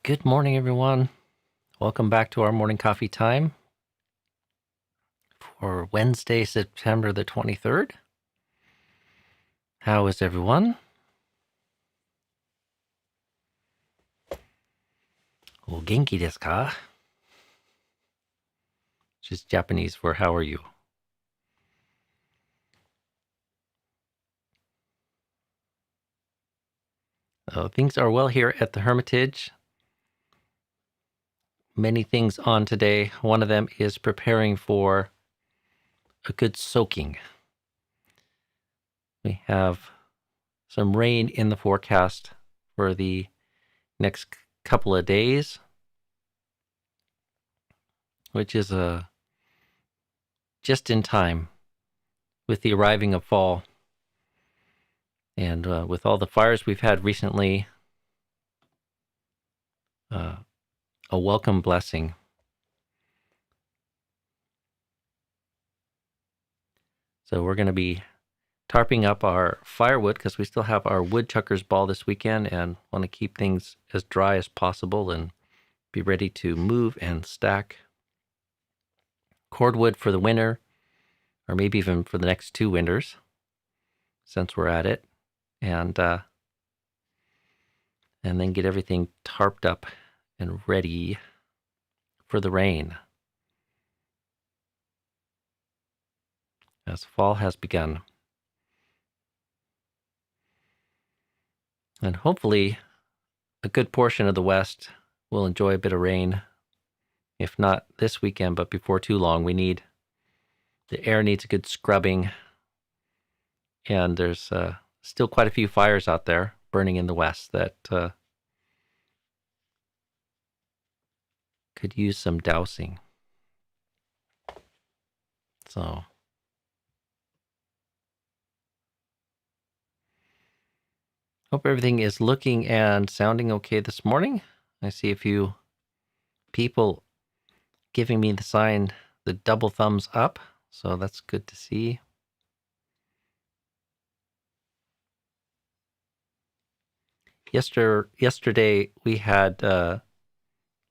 Good morning, everyone. Welcome back to our morning coffee time for Wednesday, September the 23rd. How is everyone? O genki desu ka? Which is Japanese for how are you? Things are well here at the Hermitage. Many things on today. One of them is preparing for a good soaking. We have some rain in the forecast for the next couple of days, which is just in time with the arriving of fall. And with all the fires we've had recently, a welcome blessing. So we're going to be tarping up our firewood because we still have our woodchuckers ball this weekend and want to keep things as dry as possible and be ready to move and stack cordwood for the winter, or maybe even for the next 2 winters, since we're at it, and then get everything tarped up and ready for the rain, as fall has begun. And hopefully a good portion of the West will enjoy a bit of rain, if not this weekend, but before too long. The air needs a good scrubbing, and there's still quite a few fires out there burning in the West that could use some dousing. So hope everything is looking and sounding okay this morning. I see a few people giving me the sign, the double thumbs up, so that's good to see. Yesterday we had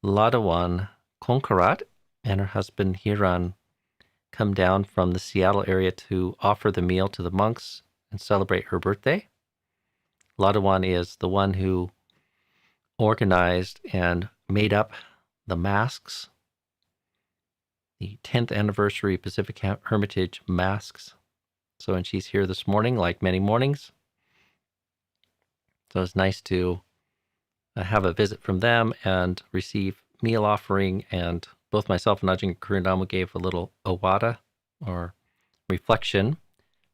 Ladawan Konkarat and her husband Hiran come down from the Seattle area to offer the meal to the monks and celebrate her birthday. Ladawan is the one who organized and made up the masks, the 10th anniversary Pacific Hermitage masks. And she's here this morning, like many mornings. So it's nice to have a visit from them and receive meal offering. And both myself and Ajahn Sudanto gave a little awada, or reflection,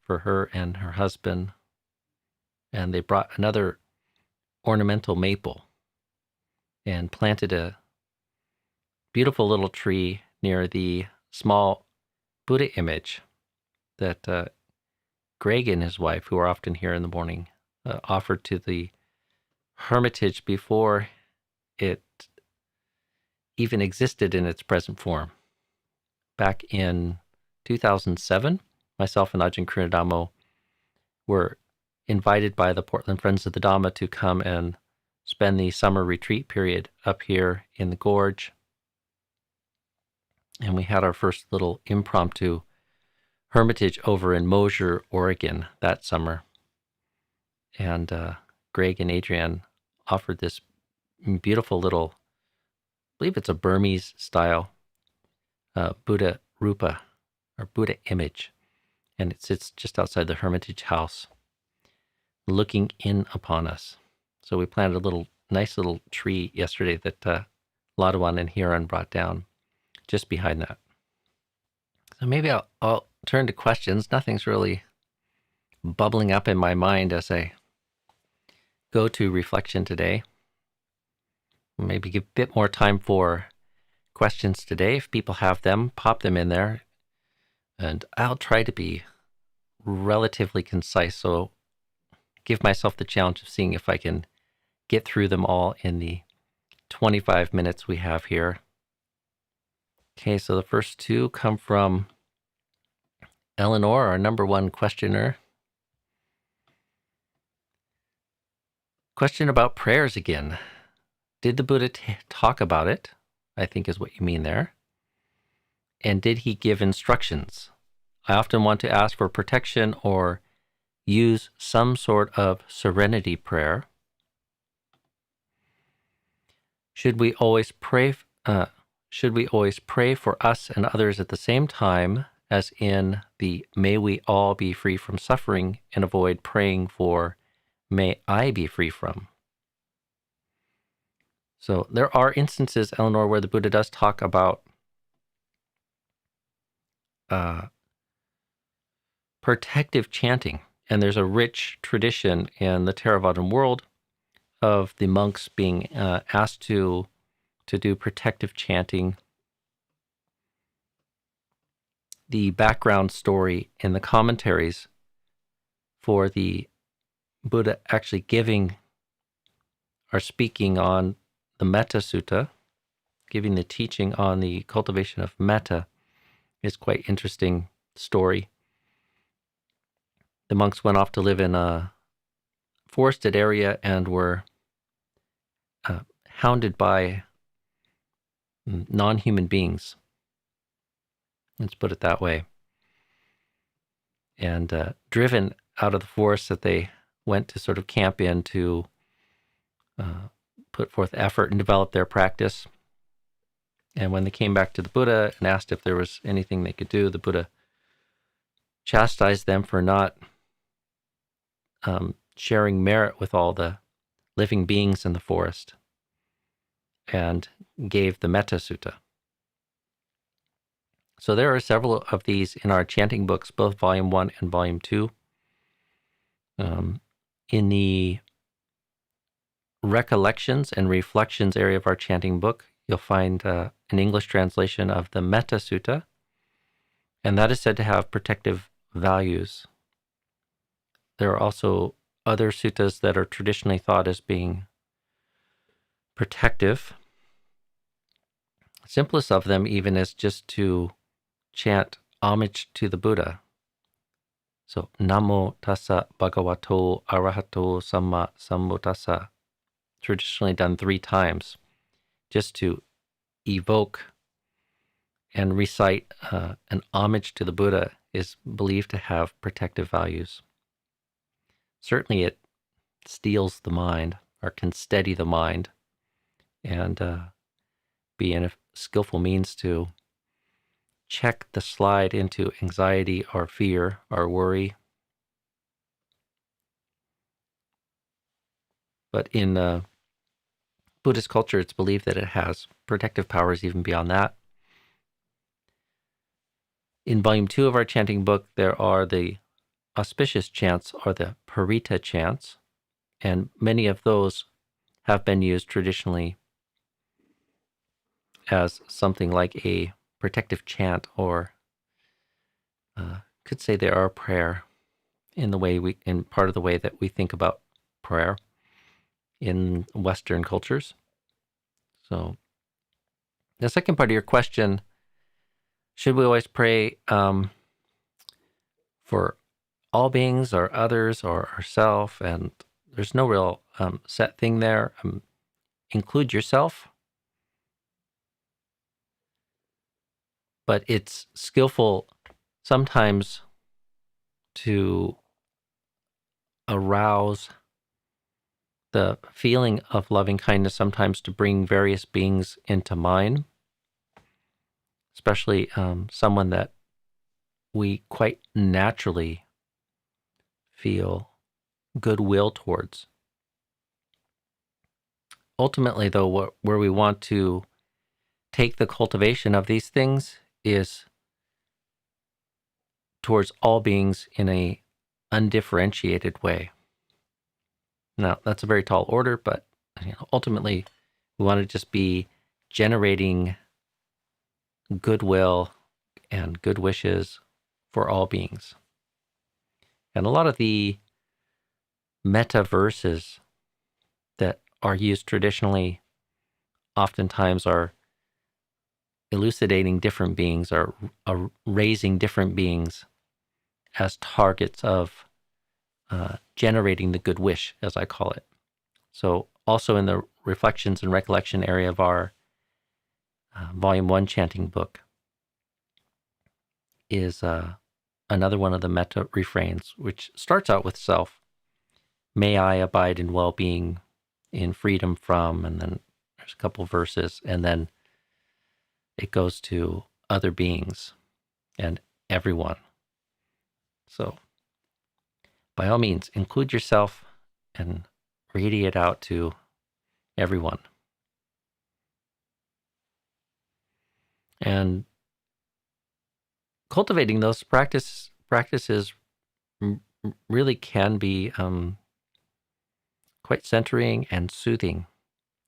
for her and her husband. And they brought another ornamental maple and planted a beautiful little tree near the small Buddha image that Greg and his wife, who are often here in the morning, offered to the Hermitage before it even existed in its present form. Back in 2007, myself and Ajahn Sudanto were invited by the Portland Friends of the Dhamma to come and spend the summer retreat period up here in the gorge. And we had our first little impromptu Hermitage over in Mosier, Oregon that summer. And Greg and Adrienne offered this beautiful little, I believe it's a Burmese style Buddha Rupa, or Buddha image. And it sits just outside the Hermitage house, looking in upon us. So we planted a nice little tree yesterday that Ladawan and Hiran brought down just behind that. So maybe I'll turn to questions. Nothing's really bubbling up in my mind as I go to reflection today. Maybe give a bit more time for questions today. If people have them, pop them in there. And I'll try to be relatively concise, so give myself the challenge of seeing if I can get through them all in the 25 minutes we have here. Okay, so the first 2 come from Eleanor, our number 1 questioner. Question about prayers again. did the Buddha talk about it? I think is what you mean there. And did he give instructions? I often want to ask for protection or use some sort of serenity prayer. Should we always pray for us and others at the same time, as in the may we all be free from suffering, and avoid praying for may I be free from? So there are instances, Eleanor, where the Buddha does talk about protective chanting. And there's a rich tradition in the Theravadan world of the monks being asked to do protective chanting. The background story in the commentaries for the Buddha actually giving or speaking on the Metta Sutta, giving the teaching on the cultivation of metta, is quite interesting story. The monks went off to live in a forested area and were hounded by non-human beings. Let's put it that way. And driven out of the forest that they went to sort of camp in to put forth effort and develop their practice. And when they came back to the Buddha and asked if there was anything they could do, the Buddha chastised them for not sharing merit with all the living beings in the forest, and gave the Metta Sutta. So there are several of these in our chanting books, both Volume 1 and Volume 2. In the Recollections and Reflections area of our chanting book, you'll find an English translation of the Metta Sutta, and that is said to have protective values. There are also other suttas that are traditionally thought as being protective. Simplest of them even is just to chant homage to the Buddha. So, Namo Tassa Bhagavato Arahato Samma Sambuddhassa, traditionally done 3 times, just to evoke and recite an homage to the Buddha, is believed to have protective values. Certainly it steels the mind, or can steady the mind, and be a skillful means to check the slide into anxiety or fear or worry. But in Buddhist culture, it's believed that it has protective powers even beyond that. In Volume 2 of our chanting book, there are the auspicious chants, or the parita chants, and many of those have been used traditionally as something like a protective chant, or could say they are a prayer in part of the way that we think about prayer in Western cultures. So the second part of your question, should we always pray for all beings or others or ourselves? And there's no real set thing there. Include yourself. But it's skillful sometimes to arouse the feeling of loving kindness, sometimes to bring various beings into mind, especially someone that we quite naturally feel goodwill towards. Ultimately, though, where we want to take the cultivation of these things is towards all beings in a undifferentiated way. Now, that's a very tall order, but ultimately, we want to just be generating goodwill and good wishes for all beings. And a lot of the metta verses that are used traditionally oftentimes are elucidating different beings, or raising different beings as targets of generating the good wish, as I call it. So also in the reflections and recollection area of our Volume 1 chanting book, is another one of the metta refrains, which starts out with self. May I abide in well-being, in freedom from, and then there's a couple verses, and then it goes to other beings and everyone. So by all means, include yourself and radiate out to everyone. And cultivating those practices really can be quite centering and soothing,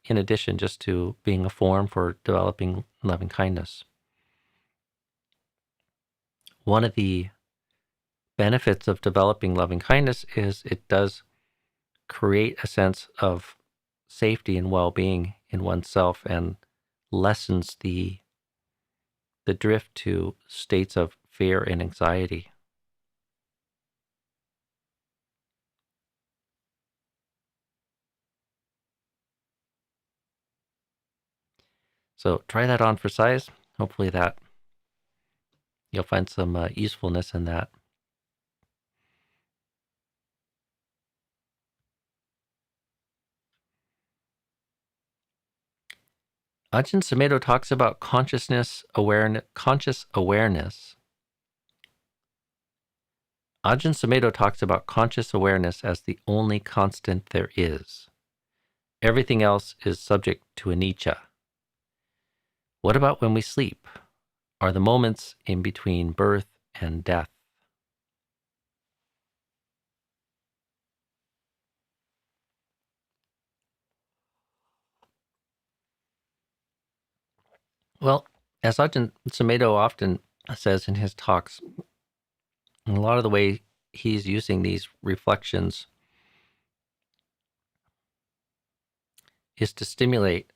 in addition just to being a form for developing loving kindness. One of the benefits of developing loving kindness is it does create a sense of safety and well-being in oneself and lessens the drift to states of fear and anxiety. So try that on for size. Hopefully that you'll find some usefulness in that. Ajahn Sumedho talks about conscious awareness. Ajahn Sumedho talks about conscious awareness as the only constant there is. Everything else is subject to anicca. What about when we sleep? Are the moments in between birth and death? Well, as Ajahn Sumedho often says in his talks, a lot of the way he's using these reflections is to stimulate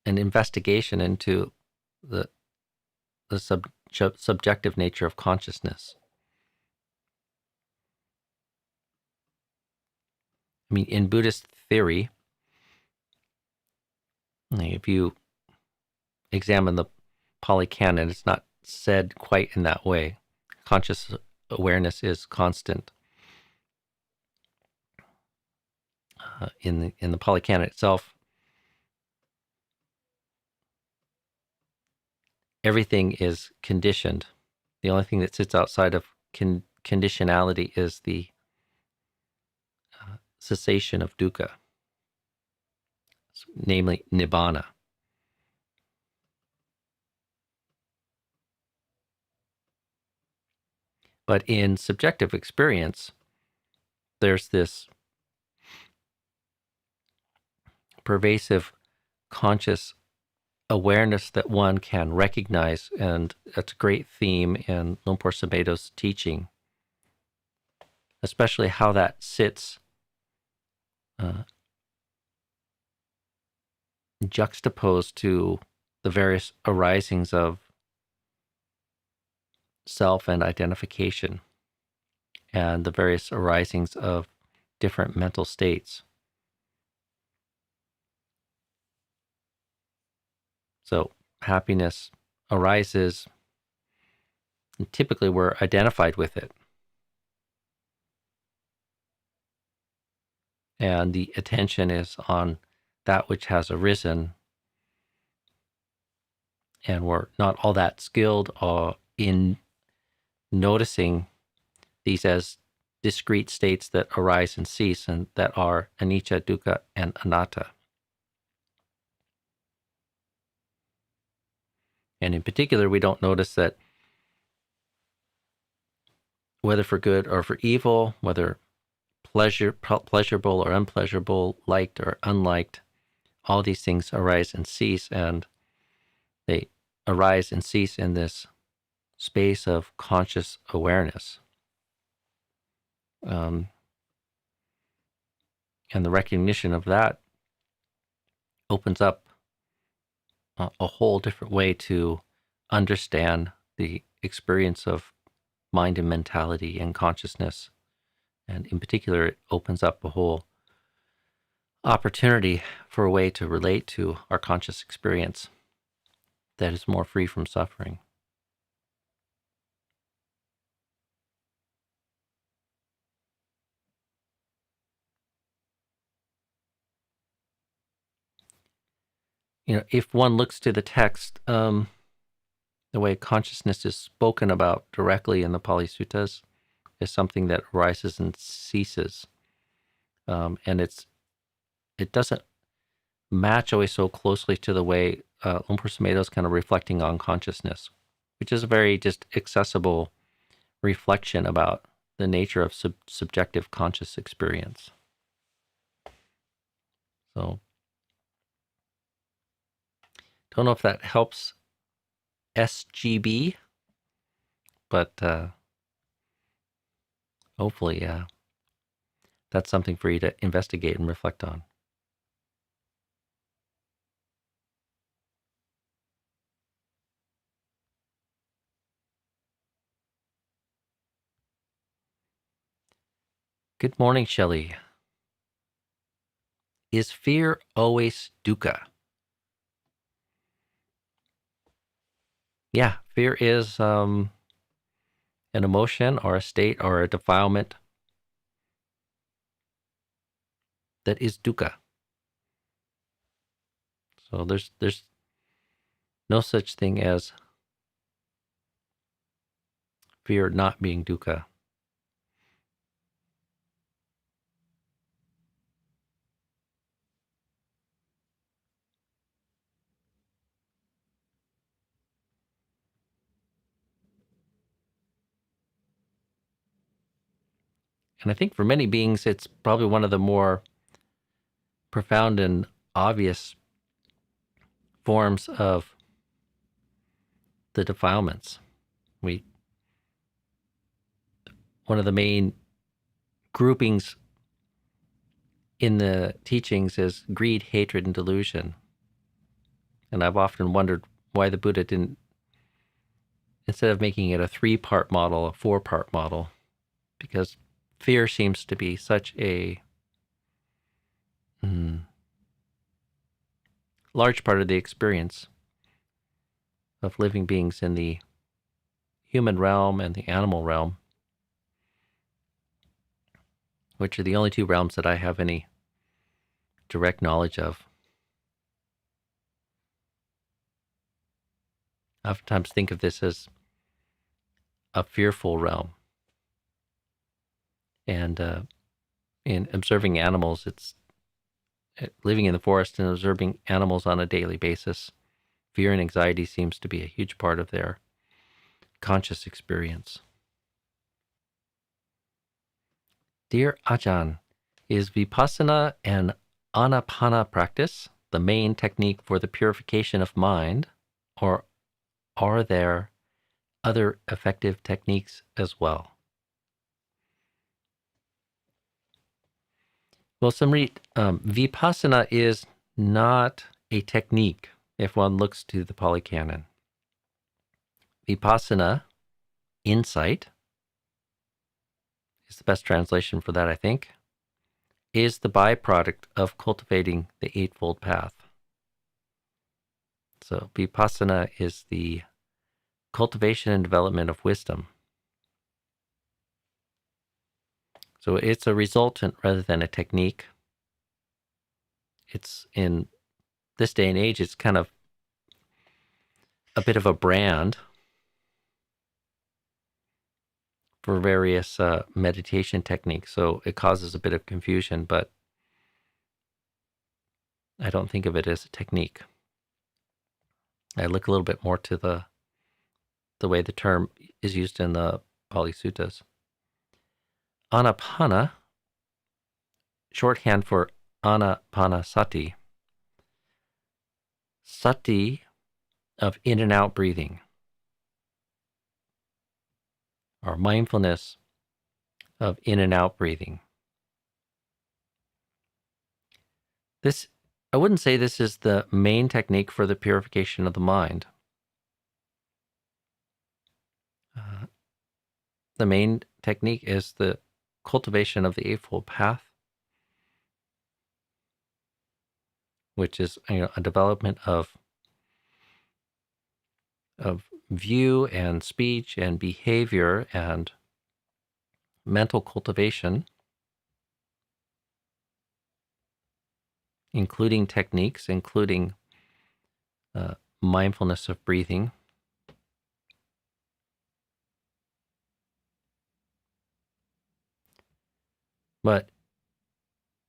an investigation into the subjective nature of consciousness. I mean, in Buddhist theory, if you examine the Pali Canon, it's not said quite in that way. Conscious awareness is constant. In the Pali Canon itself, everything is conditioned. The only thing that sits outside of conditionality is the cessation of dukkha, namely nibbana. But in subjective experience, there's this pervasive conscious awareness that one can recognize, and that's a great theme in Lumpur Sumedho's teaching, especially how that sits juxtaposed to the various arisings of self and identification and the various arisings of different mental states. So happiness arises, and typically we're identified with it. And the attention is on that which has arisen, and we're not all that skilled in noticing these as discrete states that arise and cease, and that are anicca, dukkha, and anatta. And in particular, we don't notice that whether for good or for evil, whether pleasurable or unpleasurable, liked or unliked, all these things arise and cease, and they arise and cease in this space of conscious awareness. And the recognition of that opens up a whole different way to understand the experience of mind and mentality and consciousness. And in particular, it opens up a whole opportunity for a way to relate to our conscious experience that is more free from suffering. If one looks to the text, the way consciousness is spoken about directly in the Pali Suttas is something that arises and ceases, and it doesn't match always so closely to the way Lumpur Sumedho is kind of reflecting on consciousness, which is a very just accessible reflection about the nature of subjective conscious experience. So, don't know if that helps SGB, but hopefully that's something for you to investigate and reflect on. Good morning, Shelley. Is fear always dukkha? Yeah, fear is an emotion or a state or a defilement that is dukkha. So there's no such thing as fear not being dukkha. And I think for many beings, it's probably one of the more profound and obvious forms of the defilements. One of the main groupings in the teachings is greed, hatred, and delusion. And I've often wondered why the Buddha didn't, instead of making it a 3-part model, a 4-part model, because fear seems to be such a large part of the experience of living beings in the human realm and the animal realm, which are the only 2 realms that I have any direct knowledge of. I oftentimes think of this as a fearful realm. And in observing animals, it's living in the forest and observing animals on a daily basis. Fear and anxiety seems to be a huge part of their conscious experience. Dear Ajahn, is Vipassana and anapana practice the main technique for the purification of mind, or are there other effective techniques as well? Well, Samrit, Vipassana is not a technique if one looks to the Pali Canon. Vipassana, insight, is the best translation for that, I think, is the byproduct of cultivating the Eightfold Path. So Vipassana is the cultivation and development of wisdom. So it's a resultant rather than a technique. It's in this day and age, it's kind of a bit of a brand for various meditation techniques. So it causes a bit of confusion, but I don't think of it as a technique. I look a little bit more to the way the term is used in the Pali Suttas. Anapana, shorthand for anapanasati, sati of in and out breathing, or mindfulness of in and out breathing. This, I wouldn't say this is the main technique for the purification of the mind. The main technique is the cultivation of the Eightfold Path, which is a development of view and speech and behavior and mental cultivation, including techniques, including mindfulness of breathing. But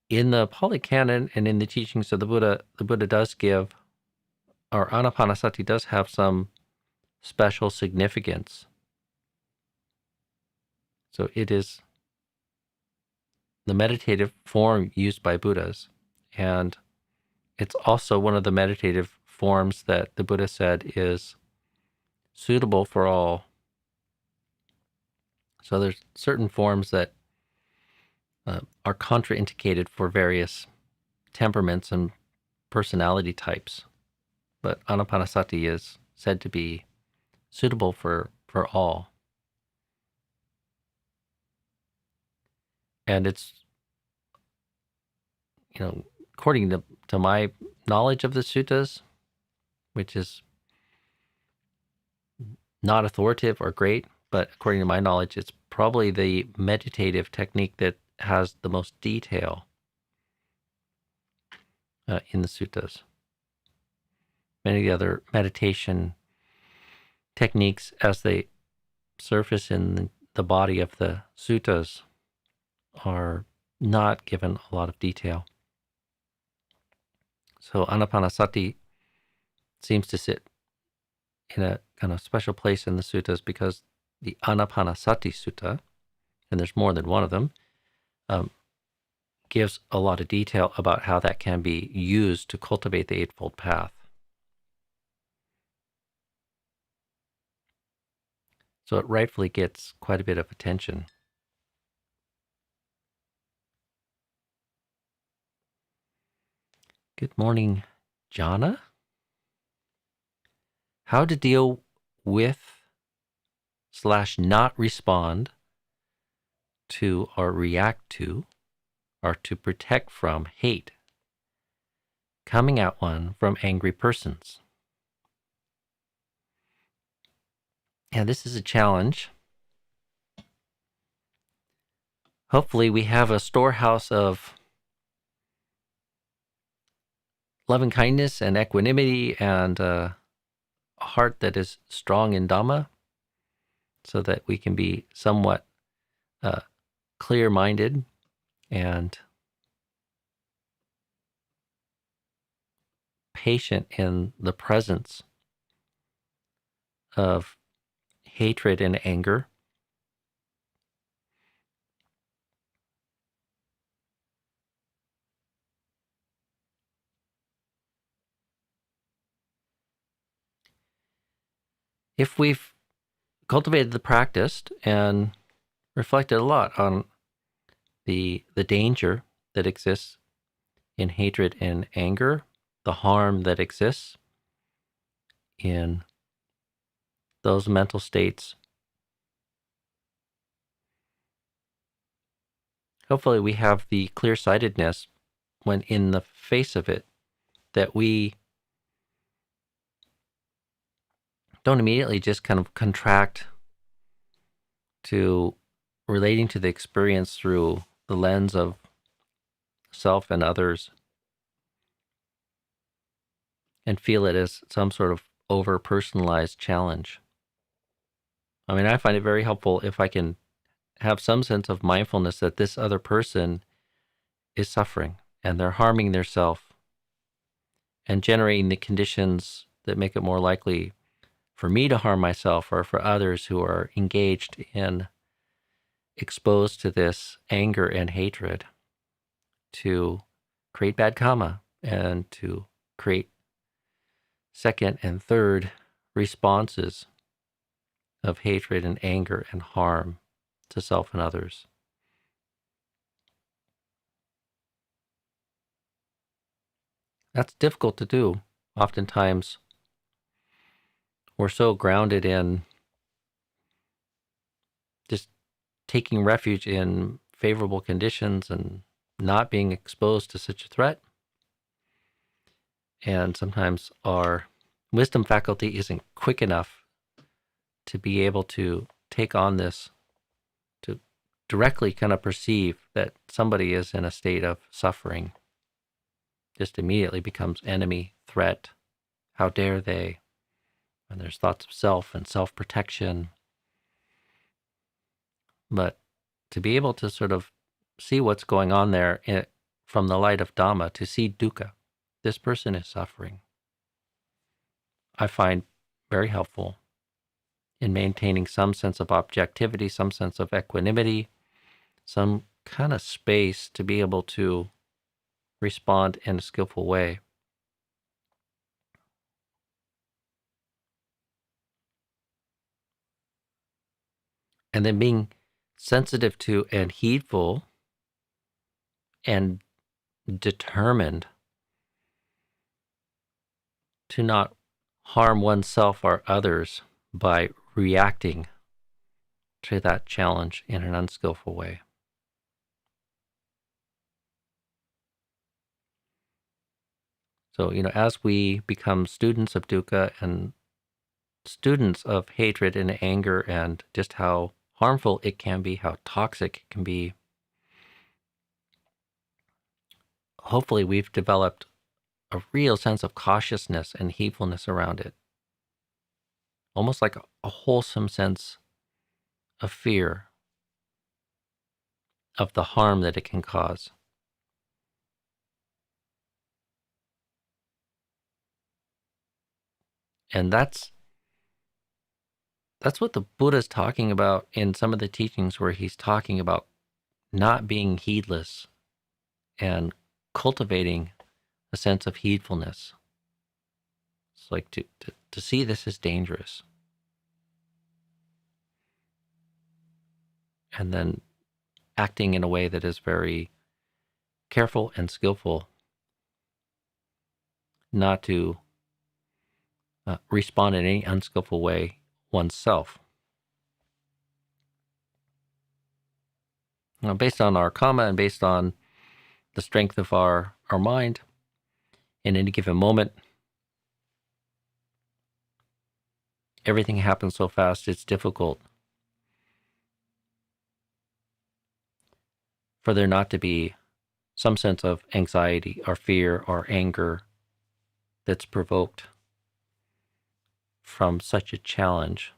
in the Pali Canon and in the teachings of the Buddha does give, or anapanasati does have some special significance. So it is the meditative form used by Buddhas, and it's also one of the meditative forms that the Buddha said is suitable for all. So there's certain forms that are contraindicated for various temperaments and personality types, but anapanasati is said to be suitable for all. And it's, according to my knowledge of the suttas, which is not authoritative or great, but according to my knowledge, it's probably the meditative technique that has the most detail in the suttas. Many of the other meditation techniques, as they surface in the body of the suttas, are not given a lot of detail. So anapanasati seems to sit in a kind of special place in the suttas because the Anapanasati Sutta, and there's more than one of them, gives a lot of detail about how that can be used to cultivate the Eightfold Path. So it rightfully gets quite a bit of attention. Good morning, Jana. How to deal with / not respond to or react to or to protect from hate coming at one from angry persons. Yeah, this is a challenge. Hopefully we have a storehouse of loving kindness and equanimity and a heart that is strong in Dhamma, so that we can be somewhat clear-minded and patient in the presence of hatred and anger. If we've cultivated the practice and reflected a lot on the danger that exists in hatred and anger, the harm that exists in those mental states, hopefully we have the clear-sightedness when in the face of it that we don't immediately just kind of contract to relating to the experience through the lens of self and others and feel it as some sort of over-personalized challenge. I mean, I find it very helpful if I can have some sense of mindfulness that this other person is suffering and they're harming their self and generating the conditions that make it more likely for me to harm myself or for others who are engaged in, exposed to this anger and hatred, to create bad karma and to create second and third responses of hatred and anger and harm to self and others. That's difficult to do. Oftentimes, we're so grounded in just taking refuge in favorable conditions and not being exposed to such a threat And sometimes our wisdom faculty isn't quick enough to be able to take on this, to directly kind of perceive that somebody is in a state of suffering. Just immediately becomes enemy, threat. How dare they? And there's thoughts of self and self-protection. But to be able to sort of see what's going on there from the light of Dhamma, to see dukkha, this person is suffering, I find very helpful in maintaining some sense of objectivity, some sense of equanimity, some kind of space to be able to respond in a skillful way. And then being sensitive to and heedful and determined to not harm oneself or others by reacting to that challenge in an unskillful way. So, as we become students of dukkha and students of hatred and anger and just how harmful it can be, how toxic it can be, hopefully we've developed a real sense of cautiousness and heedfulness around it. Almost like a wholesome sense of fear of the harm that it can cause. And that's what the Buddha's talking about in some of the teachings, where he's talking about not being heedless and cultivating a sense of heedfulness. It's like to see this as dangerous. And then acting in a way that is very careful and skillful, not to respond in any unskillful way oneself. Now, based on our karma and based on the strength of our mind in any given moment, everything happens so fast, it's difficult for there not to be some sense of anxiety or fear or anger that's provoked from such a challenge.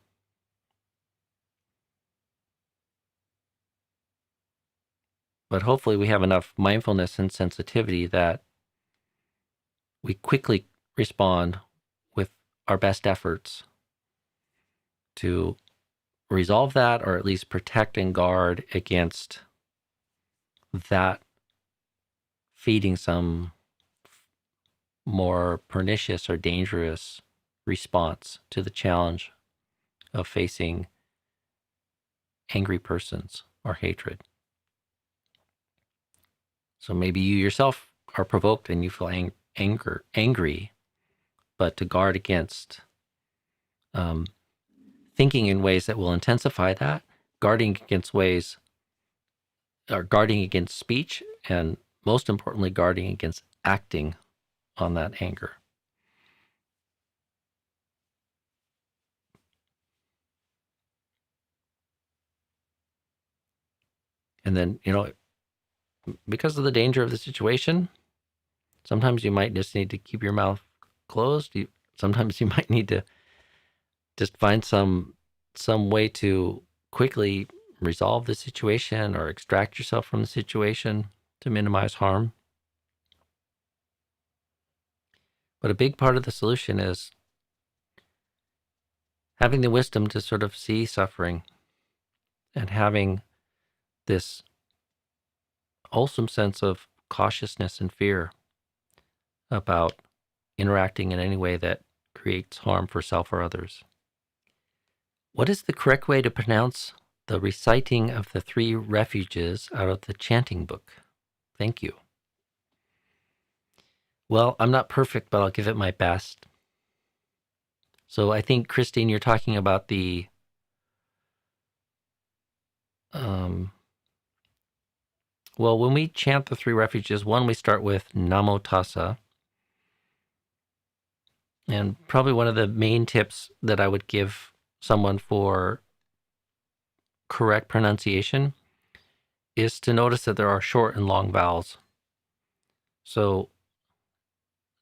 But hopefully we have enough mindfulness and sensitivity that we quickly respond with our best efforts to resolve that, or at least protect and guard against that feeding some more pernicious or dangerous response to the challenge of facing angry persons or hatred. So maybe you yourself are provoked and you feel angry, but to guard against thinking in ways that will intensify that, guarding against speech, and most importantly, guarding against acting on that anger. And then, because of the danger of the situation, sometimes you might just need to keep your mouth closed. Sometimes you might need to just find some way to quickly resolve the situation or extract yourself from the situation to minimize harm. But a big part of the solution is having the wisdom to sort of see suffering and having this wholesome sense of cautiousness and fear about interacting in any way that creates harm for self or others. What is the correct way to pronounce the reciting of the 3 refuges out of the chanting book? Thank you. Well, I'm not perfect, but I'll give it my best. So I think, Christine, you're talking about the well, when we chant the 3 refuges, one, we start with Namo Tassa, And probably one of the main tips that I would give someone for correct pronunciation is to notice that there are short and long vowels. So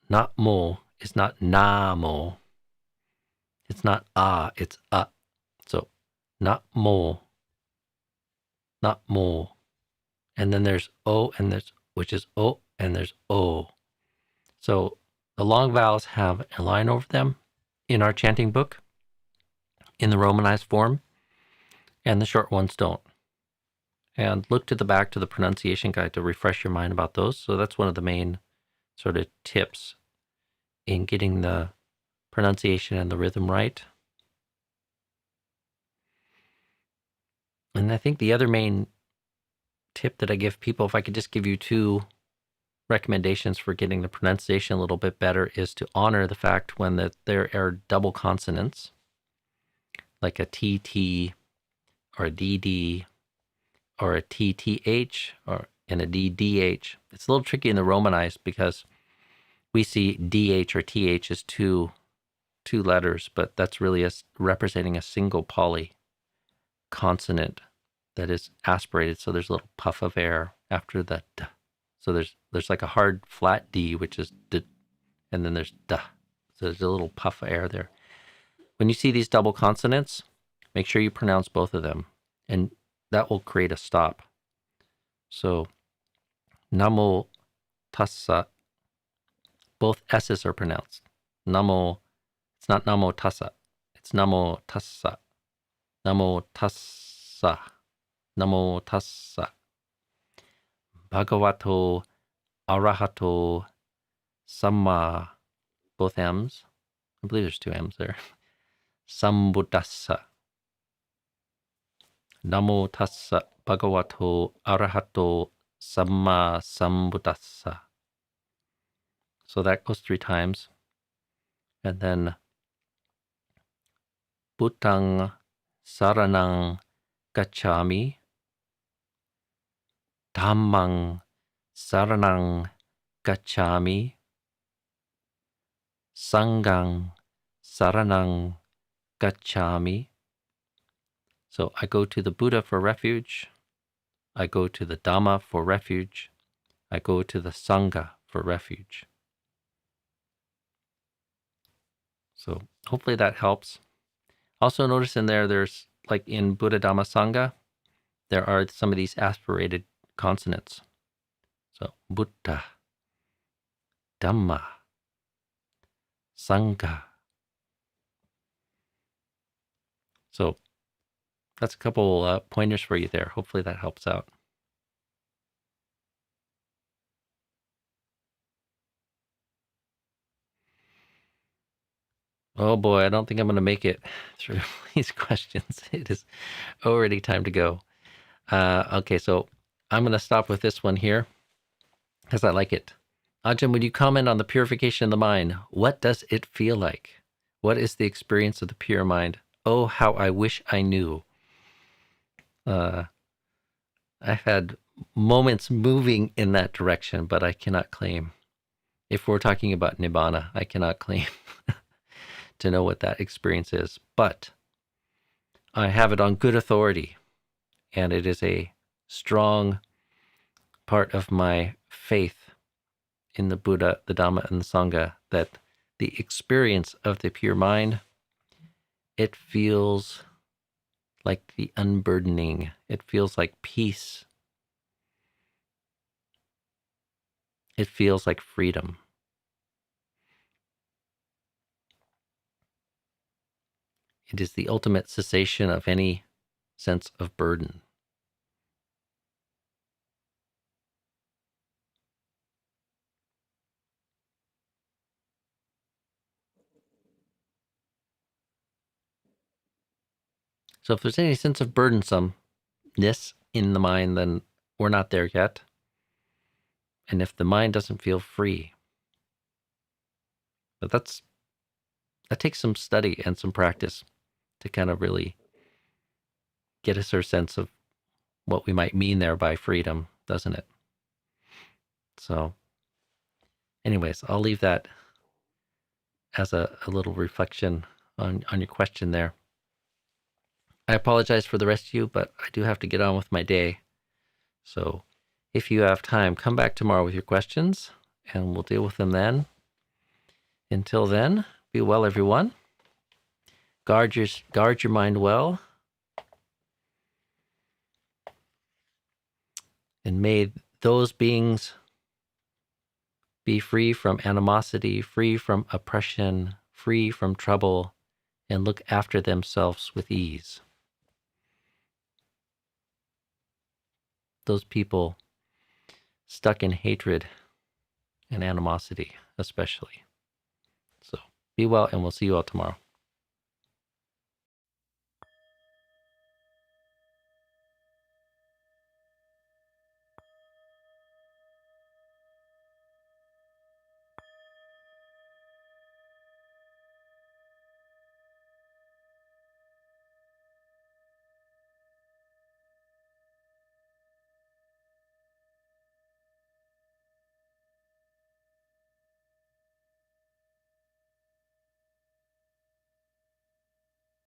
not mo is not na mo. It's not it's a. So not mo, not mo. And then there's o, and there's, which is o, and there's o. So the long vowels have a line over them in our chanting book in the Romanized form, and the short ones don't. And look to the back to the pronunciation guide to refresh your mind about those. So that's one of the main sort of tips in getting the pronunciation and the rhythm right. And I think the other main tip that I give people, if I could just give you two recommendations for getting the pronunciation a little bit better, is to honor the fact when there are double consonants, like a TT or a DD or a TTH or and a DDH. It's a little tricky in the Romanized because we see DH or TH as two letters, but that's really representing a single poly consonant that is aspirated. So there's a little puff of air after the d. So there's like a hard flat D, which is d, and then there's d. So there's a little puff of air there. When you see these double consonants, make sure you pronounce both of them, and that will create a stop. So namo tassa, both S's are pronounced. Namo, it's not namo tassa, it's namo tassa. Namo tassa, namo tassa. Bhagavato, arahato, samma, both M's. I believe there's two M's there. Sambuddhassa. Namo tassa bhagavato arahato samma sambuddhassa. So that goes 3 times. And then Buddhang saranang gacchami. Dhammang saranang gacchami. Sanghang saranang gacchami. So I go to the Buddha for refuge. I go to the Dhamma for refuge. I go to the Sangha for refuge. So hopefully that helps. Also notice in there's like in Buddha Dhamma Sangha, there are some of these aspirated consonants. So Buddha, Dhamma, Sangha. So that's a couple pointers for you there. Hopefully that helps out. Oh boy, I don't think I'm going to make it through these questions. It is already time to go. Okay, so I'm going to stop with this one here because I like it. Ajahn, would you comment on the purification of the mind? What does it feel like? What is the experience of the pure mind? Oh, how I wish I knew. I've had moments moving in that direction, but I cannot claim. If we're talking about Nibbana, I cannot claim to know what that experience is. But I have it on good authority, and it is a strong part of my faith in the Buddha, the Dhamma, and the Sangha, that the experience of the pure mind, it feels like the unburdening. It feels like peace. It feels like freedom. It is the ultimate cessation of any sense of burden. So if there's any sense of burdensomeness in the mind, then we're not there yet. And if the mind doesn't feel free, but that takes some study and some practice to kind of really get us our sense of what we might mean there by freedom, doesn't it? So anyways, I'll leave that as a little reflection on your question there. I apologize for the rest of you, but I do have to get on with my day. So if you have time, come back tomorrow with your questions and we'll deal with them then. Until then, be well, everyone. Guard your mind well. And may those beings be free from animosity, free from oppression, free from trouble, and look after themselves with ease. Those people stuck in hatred and animosity, especially. So be well, and we'll see you all tomorrow.